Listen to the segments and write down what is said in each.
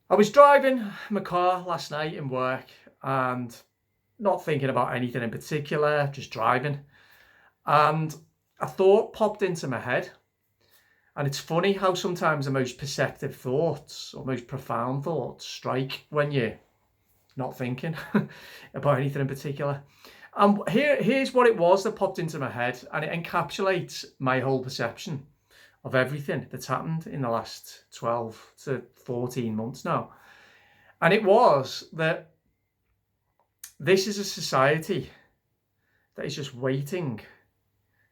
I was driving my car last night in work and not thinking about anything in particular, just driving. And a thought popped into my head. And it's funny how sometimes the most perceptive thoughts or most profound thoughts strike when you're not thinking about anything in particular. And here's what it was that popped into my head, and it encapsulates my whole perception of everything that's happened in the last 12 to 14 months now. And it was that this is a society that is just waiting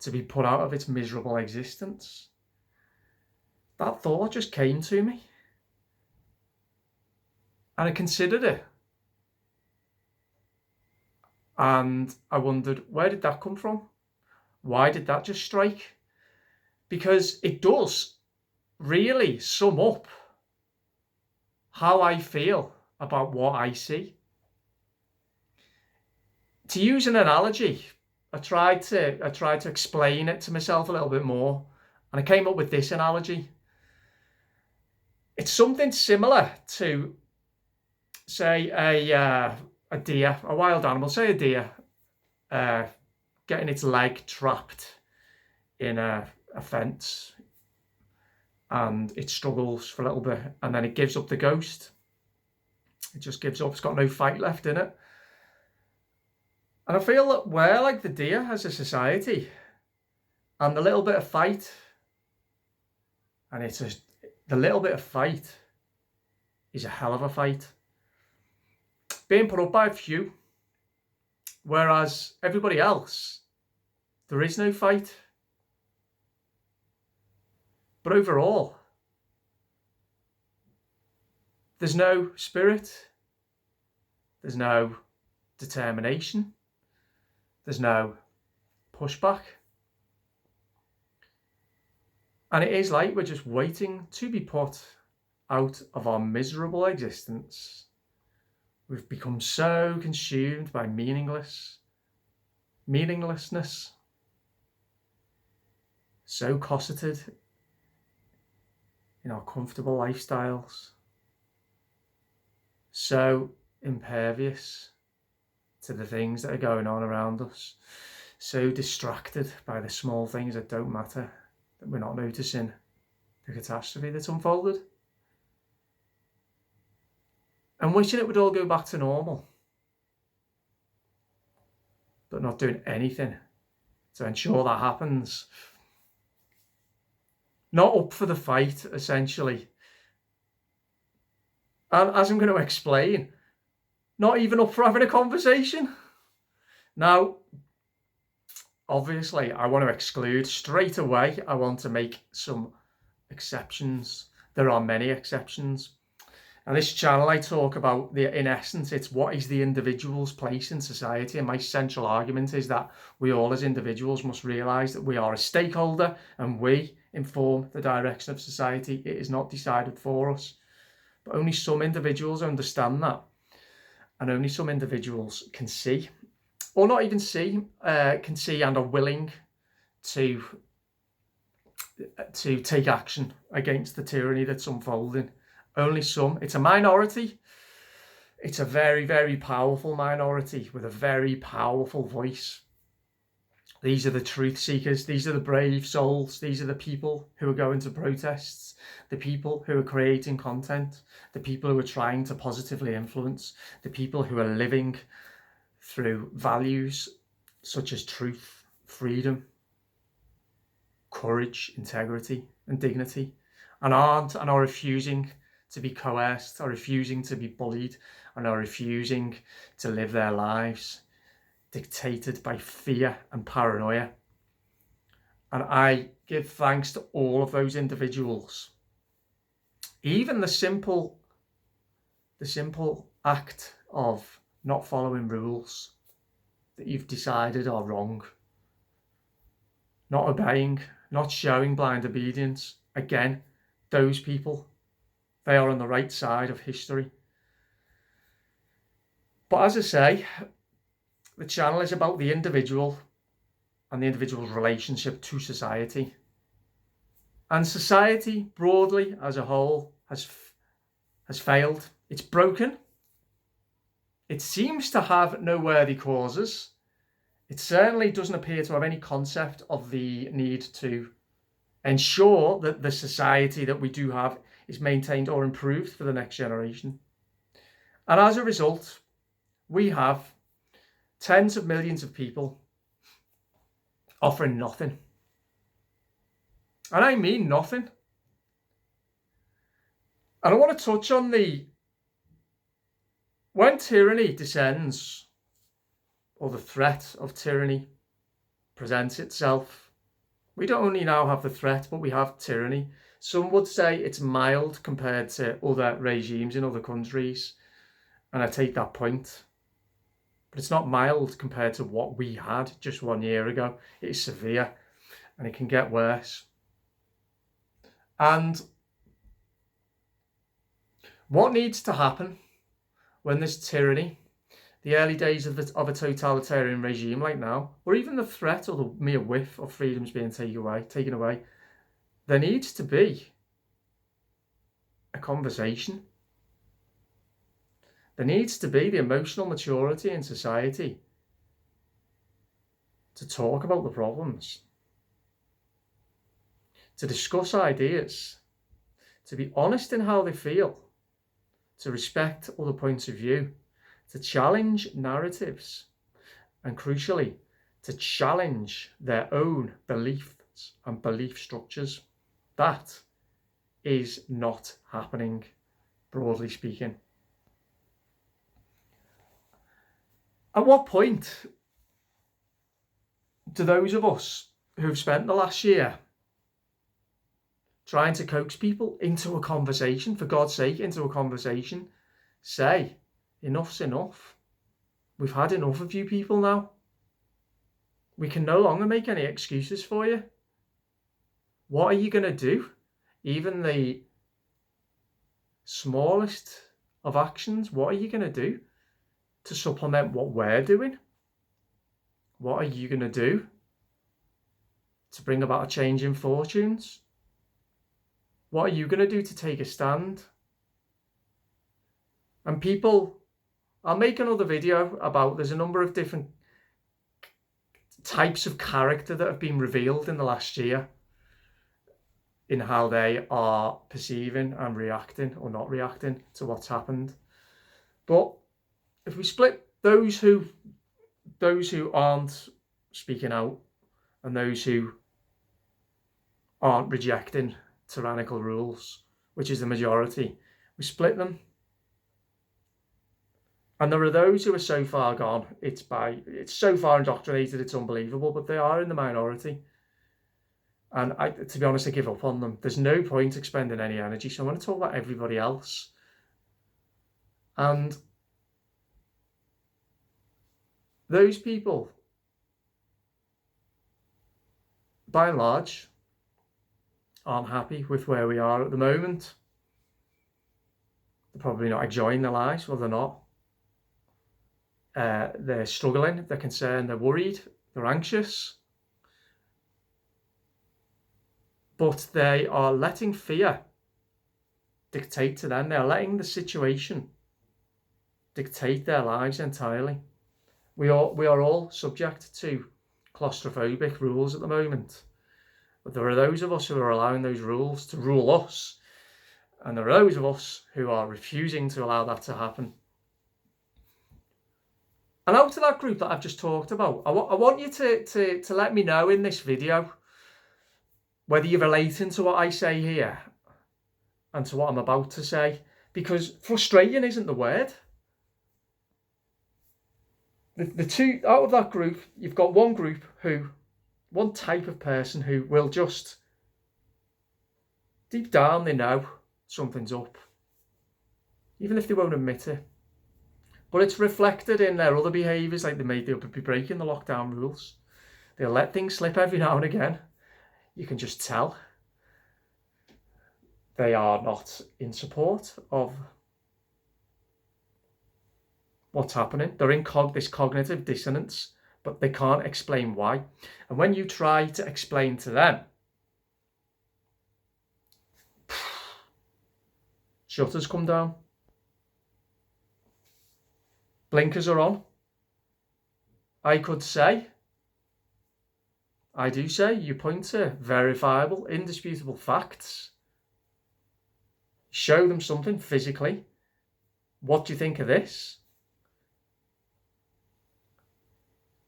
to be put out of its miserable existence. That thought just came to me. And I considered it. And I wondered, where did that come from? Why did that just strike? Because it does really sum up how I feel about what I see. To use an analogy, I tried to explain it to myself a little bit more, and I came up with this analogy. It's something similar to, say, a deer, a wild animal, say a deer, getting its leg trapped in a fence, and it struggles for a little bit, and then it gives up the ghost. It just gives up. It's got no fight left in it. And I feel that we're like the deer as a society, and the little bit of fight, and the little bit of fight is a hell of a fight, being put up by a few, whereas everybody else, there is no fight. But overall, there's no spirit, there's no determination, there's no pushback. And it is like we're just waiting to be put out of our miserable existence. We've become so consumed by meaninglessness, so cosseted in our comfortable lifestyles, so impervious to the things that are going on around us, so distracted by the small things that don't matter, that we're not noticing the catastrophe that's unfolded, and wishing it would all go back to normal, but not doing anything to ensure that happens. Not up for the fight, essentially. And as I'm going to explain, not even up for having a conversation. Now, obviously, I want to exclude straight away. I want to make some exceptions. There are many exceptions. And this channel, I talk about, in essence, it's what is the individual's place in society. And my central argument is that we all as individuals must realise that we are a stakeholder and we inform the direction of society. It is not decided for us. But only some individuals understand that. And only some individuals can see, or not even see, can see and are willing to take action against the tyranny that's unfolding. Only some. It's a minority. It's a very, very powerful minority with a very powerful voice. These are the truth seekers. These are the brave souls. These are the people who are going to protests, the people who are creating content, the people who are trying to positively influence, the people who are living through values such as truth, freedom, courage, integrity, and dignity, and are refusing to be coerced, are refusing to be bullied, and are refusing to live their lives dictated by fear and paranoia. And I give thanks to all of those individuals. Even the simple act of not following rules that you've decided are wrong, not obeying, not showing blind obedience. Again, those people, they are on the right side of history. But as I say, the channel is about the individual and the individual's relationship to society. And society, broadly as a whole, has has failed. It's broken. It seems to have no worthy causes. It certainly doesn't appear to have any concept of the need to ensure that the society that we do have is maintained or improved for the next generation. And as a result, we have tens of millions of people offering nothing. And I mean nothing. And I want to touch on when tyranny descends, or the threat of tyranny presents itself, we don't only now have the threat, but we have tyranny. Some would say it's mild compared to other regimes in other countries. And I take that point. But it's not mild compared to what we had just 1 year ago. It is severe and it can get worse. And what needs to happen when there's tyranny, the early days of a totalitarian regime like now, or even the threat or the mere whiff of freedoms being taken away, there needs to be a conversation. There needs to be the emotional maturity in society to talk about the problems, to discuss ideas, to be honest in how they feel, to respect other points of view, to challenge narratives, and crucially, to challenge their own beliefs and belief structures. That is not happening, broadly speaking. At what point do those of us who've spent the last year trying to coax people into a conversation, for God's sake, into a conversation, say, enough's enough. We've had enough of you people now. We can no longer make any excuses for you. What are you going to do? Even the smallest of actions, what are you going to do to supplement what we're doing? What are you going to do to bring about a change in fortunes? What are you going to do to take a stand? And people, I'll make another video about, there's a number of different types of character that have been revealed in the last year in how they are perceiving and reacting or not reacting to what's happened. But if we split those who aren't speaking out and those who aren't rejecting tyrannical rules, which is the majority, we split them. And there are those who are so far gone, it's so far indoctrinated, it's unbelievable, but they are in the minority. And to be honest, I give up on them. There's no point expending any energy. So I want to talk about everybody else. And those people, by and large, aren't happy with where we are at the moment. They're probably not enjoying their lives. Well, they're not. They're struggling, they're concerned, they're worried, they're anxious. But they are letting fear dictate to them. They're letting the situation dictate their lives entirely. We are all subject to claustrophobic rules at the moment. But there are those of us who are allowing those rules to rule us. And there are those of us who are refusing to allow that to happen. And out of that group that I've just talked about, I want you to let me know in this video whether you're relating to what I say here and to what I'm about to say. Because frustrating isn't the word. The two, out of that group, you've got one group one type of person who will just, deep down they know something's up. Even if they won't admit it. But it's reflected in their other behaviours, like they'll be breaking the lockdown rules. They'll let things slip every now and again. You can just tell they are not in support of what's happening. They're in this cognitive dissonance, but they can't explain why. And when you try to explain to them, Shutters come down. Blinkers are on. I could say, I do say, you point to verifiable, indisputable facts. Show them something physically. What do you think of this?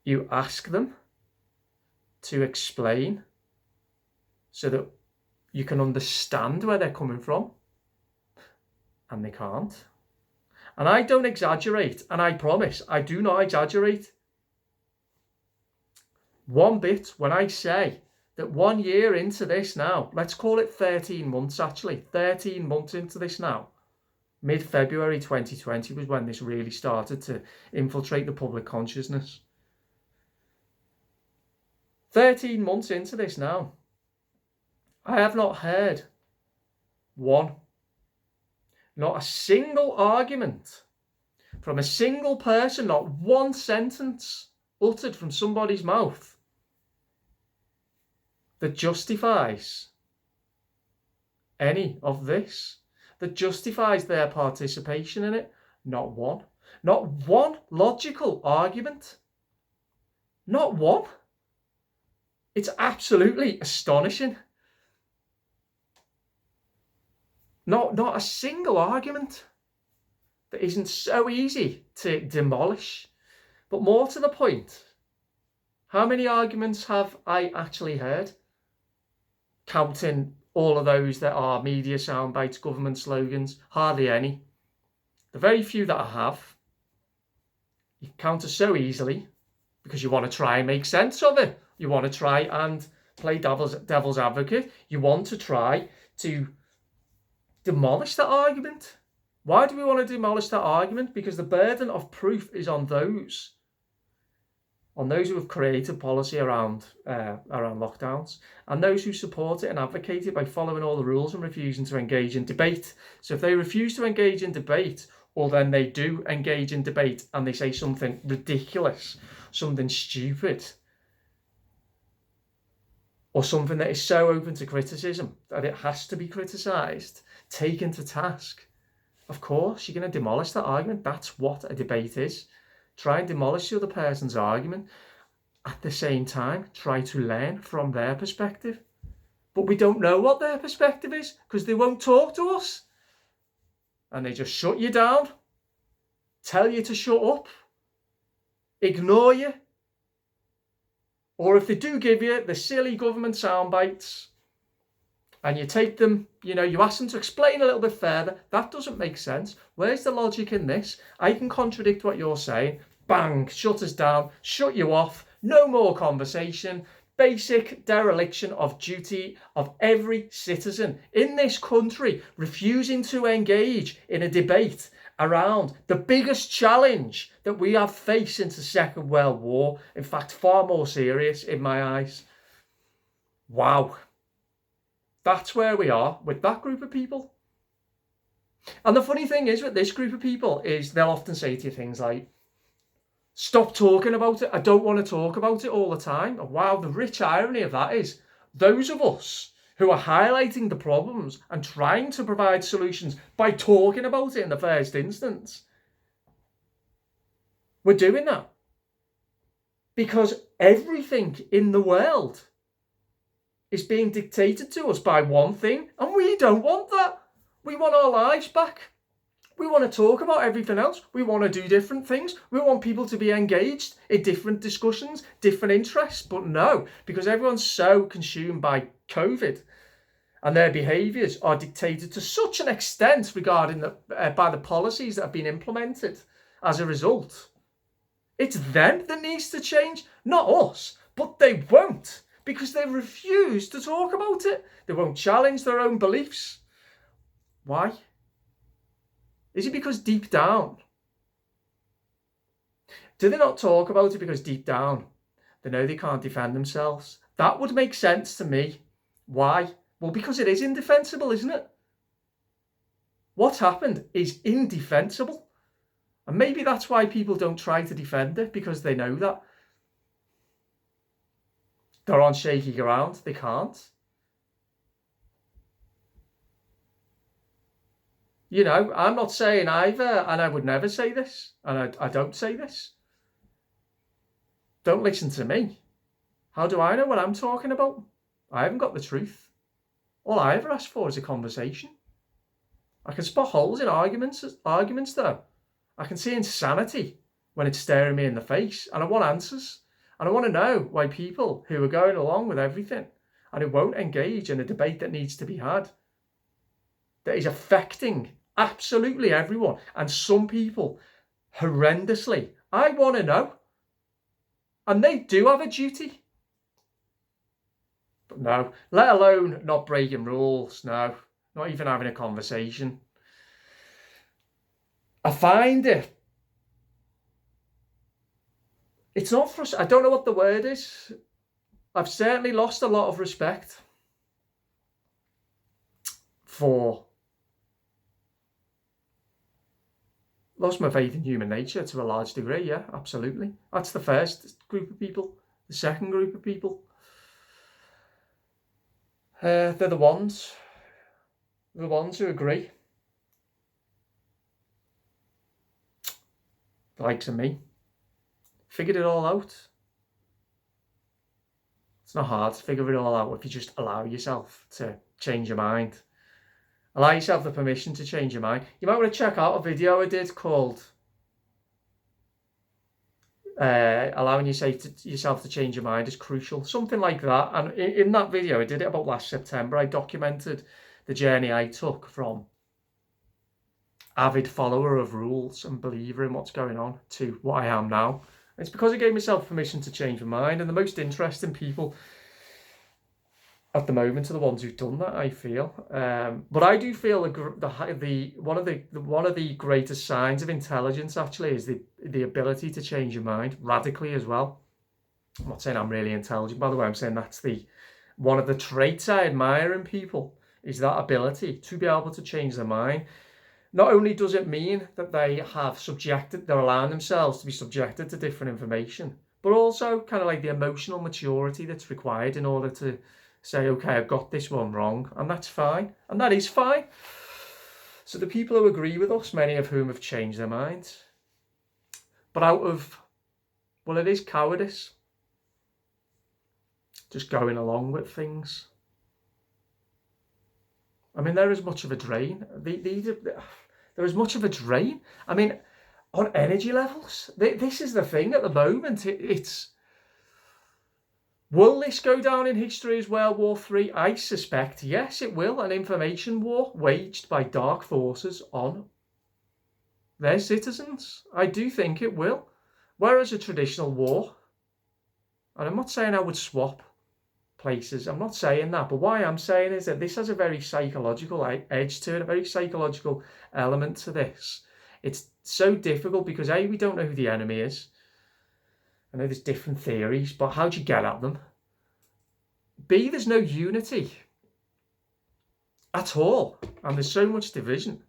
You ask them to explain so that you can understand where they're coming from, and they can't. And I don't exaggerate, and I promise I do not exaggerate one bit when I say that 1 year into this now, let's call it 13 months actually, 13 months into this now, mid-February 2020 was when this really started to infiltrate the public consciousness. 13 months into this now, I have not heard not a single argument from a single person, not one sentence uttered from somebody's mouth that justifies any of this, that justifies their participation in it. Not one. Not one logical argument. Not one. It's absolutely astonishing. Not a single argument that isn't so easy to demolish. But more to the point, how many arguments have I actually heard? Counting all of those that are media sound bites, government slogans, hardly any. The very few that I have, you counter so easily because you want to try and make sense of it. You want to try and play devil's advocate. You want to try to demolish that argument. Why do we want to demolish that argument? Because the burden of proof is on those who have created policy around lockdowns, and those who support it and advocate it by following all the rules and refusing to engage in debate. So if they refuse to engage in debate, or then they do engage in debate and they say something ridiculous, something stupid, or something that is so open to criticism that it has to be criticised, taken to task, of course you're going to demolish that argument. That's what a debate is. Try and demolish the other person's argument. At the same time, try to learn from their perspective. But we don't know what their perspective is because they won't talk to us. And they just shut you down, tell you to shut up, ignore you. Or if they do give you the silly government sound bites and you take them, you ask them to explain a little bit further, that doesn't make sense. Where's the logic in this? I can contradict what you're saying. Bang, shut us down, shut you off, no more conversation. Basic dereliction of duty of every citizen in this country, refusing to engage in a debate around the biggest challenge that we have faced since the Second World War. In fact, far more serious in my eyes. Wow. That's where we are with that group of people. And the funny thing is with this group of people is they'll often say to you things like, stop talking about it. I don't want to talk about it all the time. Wow, the rich irony of that is those of us who are highlighting the problems and trying to provide solutions by talking about it in the first instance, we're doing that because everything in the world is being dictated to us by one thing, and we don't want that. We want our lives back. We want to talk about everything else. We want to do different things. We want people to be engaged in different discussions, different interests. But no, because everyone's so consumed by COVID and their behaviours are dictated to such an extent regarding by the policies that have been implemented as a result. It's them that needs to change, not us. But they won't, because they refuse to talk about it. They won't challenge their own beliefs. Why? Is it because deep down? Do they not talk about it because deep down they know they can't defend themselves? That would make sense to me. Why? Well, because it is indefensible, isn't it? What's happened is indefensible. And maybe that's why people don't try to defend it, because they know that they're on shaky ground. They can't. You know, I'm not saying either, and I would never say this, and I don't say this. Don't listen to me. How do I know what I'm talking about? I haven't got the truth. All I ever ask for is a conversation. I can spot holes in arguments though. I can see insanity when it's staring me in the face, and I want answers. And I want to know why people who are going along with everything and who won't engage in a debate that needs to be had, that is affecting absolutely everyone, and some people horrendously. I want to know. And they do have a duty. But no, let alone not breaking rules, no, not even having a conversation. I find it's not frustrating. I don't know what the word is. I've certainly lost a lot of respect lost my faith in human nature to a large degree, yeah, absolutely. That's the first group of people. The second group of people, they're the ones who agree. The likes of me. Figured it all out. It's not hard to figure it all out if you just allow yourself to change your mind. Allow yourself the permission to change your mind. You might want to check out a video I did called allowing yourself to change your mind is crucial. Something like that. And in that video, I did it about last September. I documented the journey I took from avid follower of rules and believer in what's going on to what I am now. It's because I gave myself permission to change my mind. And the most interesting people at the moment are the ones who've done that, I feel. But I do feel one of the greatest signs of intelligence actually is the ability to change your mind radically as well. I'm not saying I'm really intelligent, by the way. I'm saying that's one of the traits I admire in people, is that ability to be able to change their mind. Not only does it mean that they're allowing themselves to be subjected to different information, but also kind of like the emotional maturity that's required in order to say, okay, I've got this one wrong, and that's fine, and that is fine. So the people who agree with us, many of whom have changed their minds, but it is cowardice, just going along with things. I mean, they're as much of a drain. They're as much of a drain. I mean, on energy levels, this is the thing at the moment. Will this go down in history as World War III? I suspect, yes, it will. An information war waged by dark forces on their citizens. I do think it will. Whereas a traditional war, and I'm not saying I would swap places, I'm not saying that, but what I am saying is that this has a very psychological edge to it, a very psychological element to this. It's so difficult because A, we don't know who the enemy is. I know there's different theories, but how do you get at them? B, there's no unity at all, and there's so much division.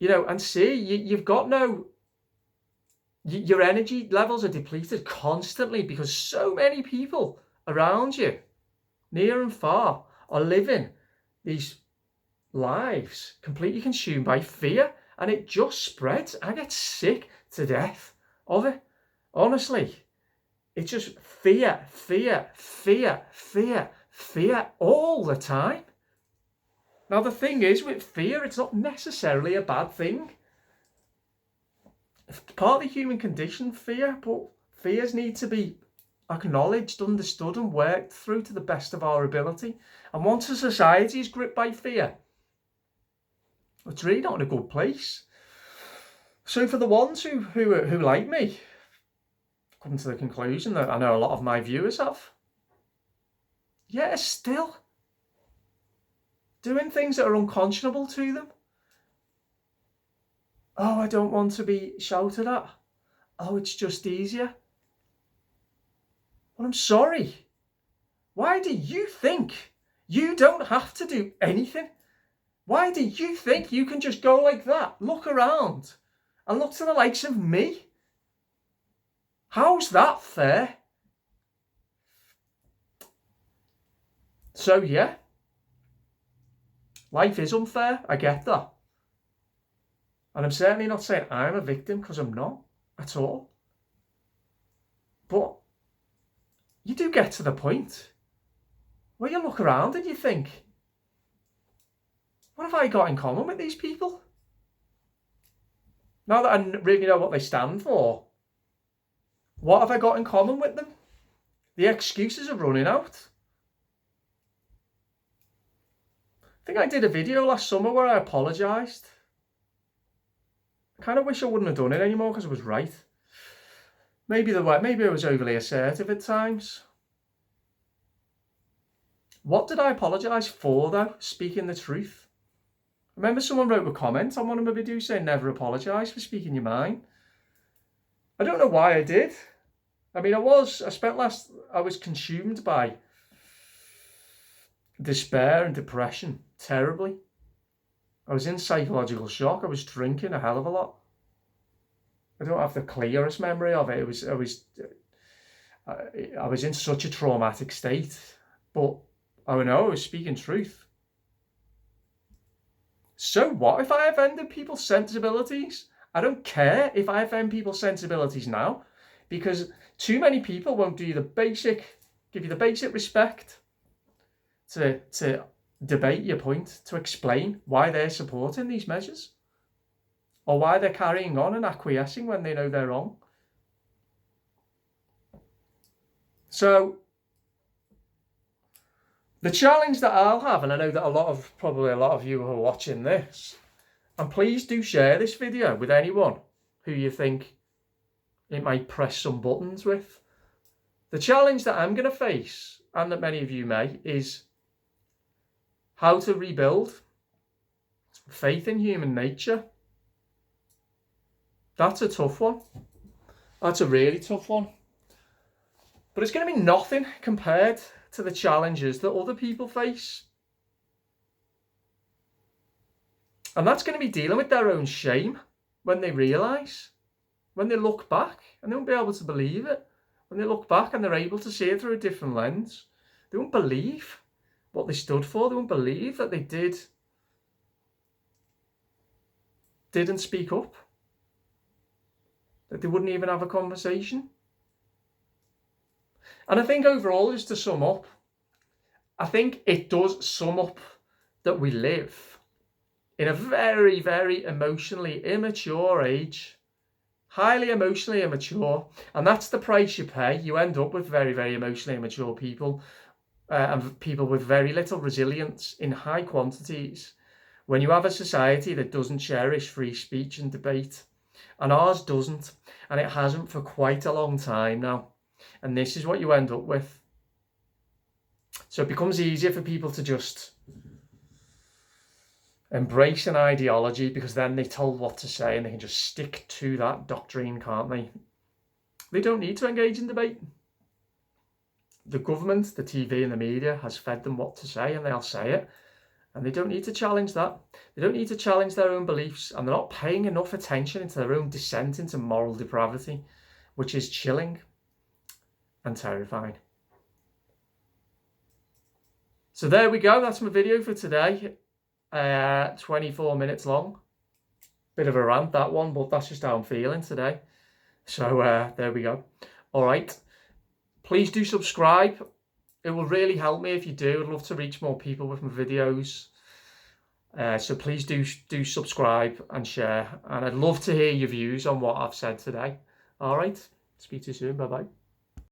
You know, and C, you've got your energy levels are depleted constantly because so many people around you, near and far, are living these lives completely consumed by fear, and it just spreads. I get sick to death of it. Honestly, it's just fear all the time. Now, the thing is, with fear, it's not necessarily a bad thing. It's part of the human condition, fear, but fears need to be acknowledged, understood, and worked through to the best of our ability. And once a society is gripped by fear, it's really not in a good place. So for the ones who like me, come to the conclusion that I know a lot of my viewers have, yeah, still doing things that are unconscionable to them. Oh, I don't want to be shouted at. Oh, it's just easier. Well, I'm sorry. Why do you think you don't have to do anything? Why do you think you can just go like that, look around, and look to the likes of me? How's that fair? So, yeah. Life is unfair. I get that. And I'm certainly not saying I'm a victim, because I'm not at all. But you do get to the point where you look around and you think, what have I got in common with these people? Now that I really know what they stand for, what have I got in common with them? The excuses are running out. I think I did a video last summer where I apologised. I kind of wish I wouldn't have done it anymore, because I was right. Maybe I was overly assertive at times. What did I apologise for, though? Speaking the truth. I remember someone wrote a comment on one of my videos saying never apologise for speaking your mind. I don't know why I did. I mean, I was consumed by despair and depression terribly. I was in psychological shock. I was drinking a hell of a lot. I don't have the clearest memory of it. I was in such a traumatic state, but I was speaking truth. So what if I offended people's sensibilities? I don't care if I offend people's sensibilities now, because too many people won't give you the basic respect to debate your point, to explain why they're supporting these measures, or why they're carrying on and acquiescing when they know they're wrong. So the challenge that I'll have, and I know that probably a lot of you who are watching this, and please do share this video with anyone who you think it might press some buttons with. The challenge that I'm going to face, and that many of you may, is how to rebuild faith in human nature. That's a tough one. That's a really tough one. But it's going to be nothing compared to the challenges that other people face. And that's going to be dealing with their own shame when they realise, when they look back, and they won't be able to believe it. When they look back and they're able to see it through a different lens, they won't believe what they stood for. They won't believe that they didn't speak up, that they wouldn't even have a conversation. And I think overall, just to sum up, I think it does sum up that we live in a very, very emotionally immature age, highly emotionally immature, and that's the price you pay. You end up with very, very emotionally immature people, and people with very little resilience in high quantities, when you have a society that doesn't cherish free speech and debate. And ours doesn't, and it hasn't for quite a long time now. And this is what you end up with. So it becomes easier for people to just embrace an ideology, because then they're told what to say and they can just stick to that doctrine, can't they? They don't need to engage in debate. The government, the TV and the media has fed them what to say, and they'll say it. And they don't need to challenge that. They don't need to challenge their own beliefs, and they're not paying enough attention into their own descent into moral depravity, which is chilling and terrifying. So there we go. That's my video for today. 24 minutes long. Bit of a rant, that one, but that's just how I'm feeling today. So there we go. All right. Please do subscribe. It will really help me if you do. I'd love to reach more people with my videos. So please do subscribe and share. And I'd love to hear your views on what I've said today. All right. Speak to you soon. Bye-bye.